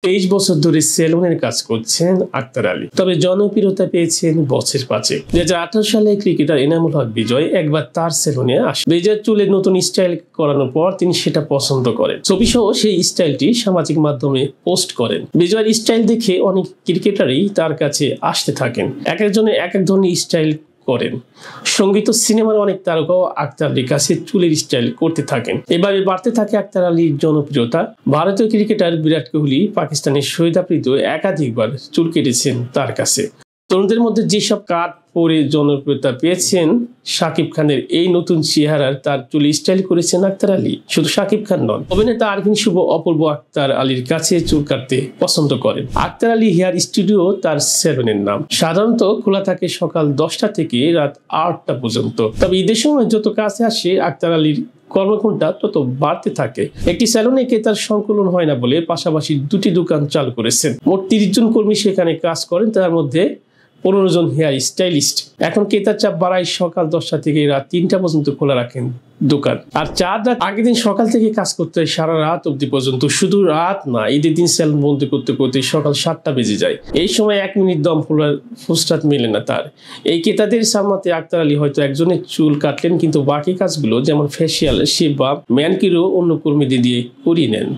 23 বছর ধরে সেলুনের কাজ করছেন আক্তার আলী। তবে জনপ্রিয়তা পেয়েছেন বছর পাঁচে। 2018 সালে ক্রিকেটার এনামুল হক বিজয় একবার তার সেলুনে আসেন। বিজয়ের চুলে নতুন স্টাইল করানোর পর তিনি সেটা পছন্দ করেন। ছবি সহ সেই স্টাইলটি সামাজিক মাধ্যমে পোস্ট করেন। বিজয়ের স্টাইল দেখে অনেক ক্রিকেটারই তার কাছে আসতে থাকেন। এক একজনের এক এক ধরনের স্টাইল করেন। সঙ্গীত ও সিনেমার অনেক তারকাও আক্তার আলীর কাছে চুলের স্টাইল করতে থাকেন। এভাবে বাড়তে থাকে আক্তার আলীর জনপ্রিয়তা। ভারতীয় ক্রিকেটার বিরাট কোহলি, পাকিস্তানের শহীদ আফ্রিদিও একাধিকবার চুল কেটেছেন তার কাছে। তরুণদের মধ্যে যেসব কাট পরে জনপ্রিয়তা পেয়েছেন শাকিব খানের এই নতুন চেহারার তার চুলে স্টাইল করেছেন আক্তার আলী। শুধু শাকিব খান নন, অভিনেতা আরফিন শুভ অপূর্ব আক্তার আলীর কাছে চুল কাটতে পছন্দ করেন। আক্তার আলী হেয়ার স্টুডিও তার সেলুনের নাম। সাধারণত খোলা থাকে সকাল 10টা থেকে রাত 8টা পর্যন্ত। তবে ঈদের সময় যত কাছে আসে আক্তার আলীর কর্মঘণ্টা তত বাড়তে থাকে। একটি সেলুনে ক্রেতার সংকুলন হয় না বলে পাশাপাশি দুটি দোকান চালু করেছেন। মোট 30 জন কর্মী সেখানে কাজ করেন, তার মধ্যে 15 জন হেয়ার স্টাইলিস্ট। এখন ক্রেতার চাপ বাড়ায় সকাল 10টা থেকে রাত 3টা পর্যন্ত খোলা রাখেন দোকান। আর চাঁদ রাত আগের দিন সকাল থেকে কাজ করতে হয় সারা রাত অবধি পর্যন্ত। শুধু রাত না, ঈদের দিন সেলুন বন্ধ করতে করতে সকাল 7টা বেজে যায়। এই সময় 1 মিনিট দম ফোলার ফুরসত মেলে না তার। এই ক্রেতাদের সামলাতে আক্তার আলী হয়তো একজনের চুল কাটলেন, কিন্তু বাকি কাজগুলো যেমন ফেসিয়াল, শেভ বা ম্যানকিউরও অন্য কর্মীদের দিয়ে করিয়ে নেন।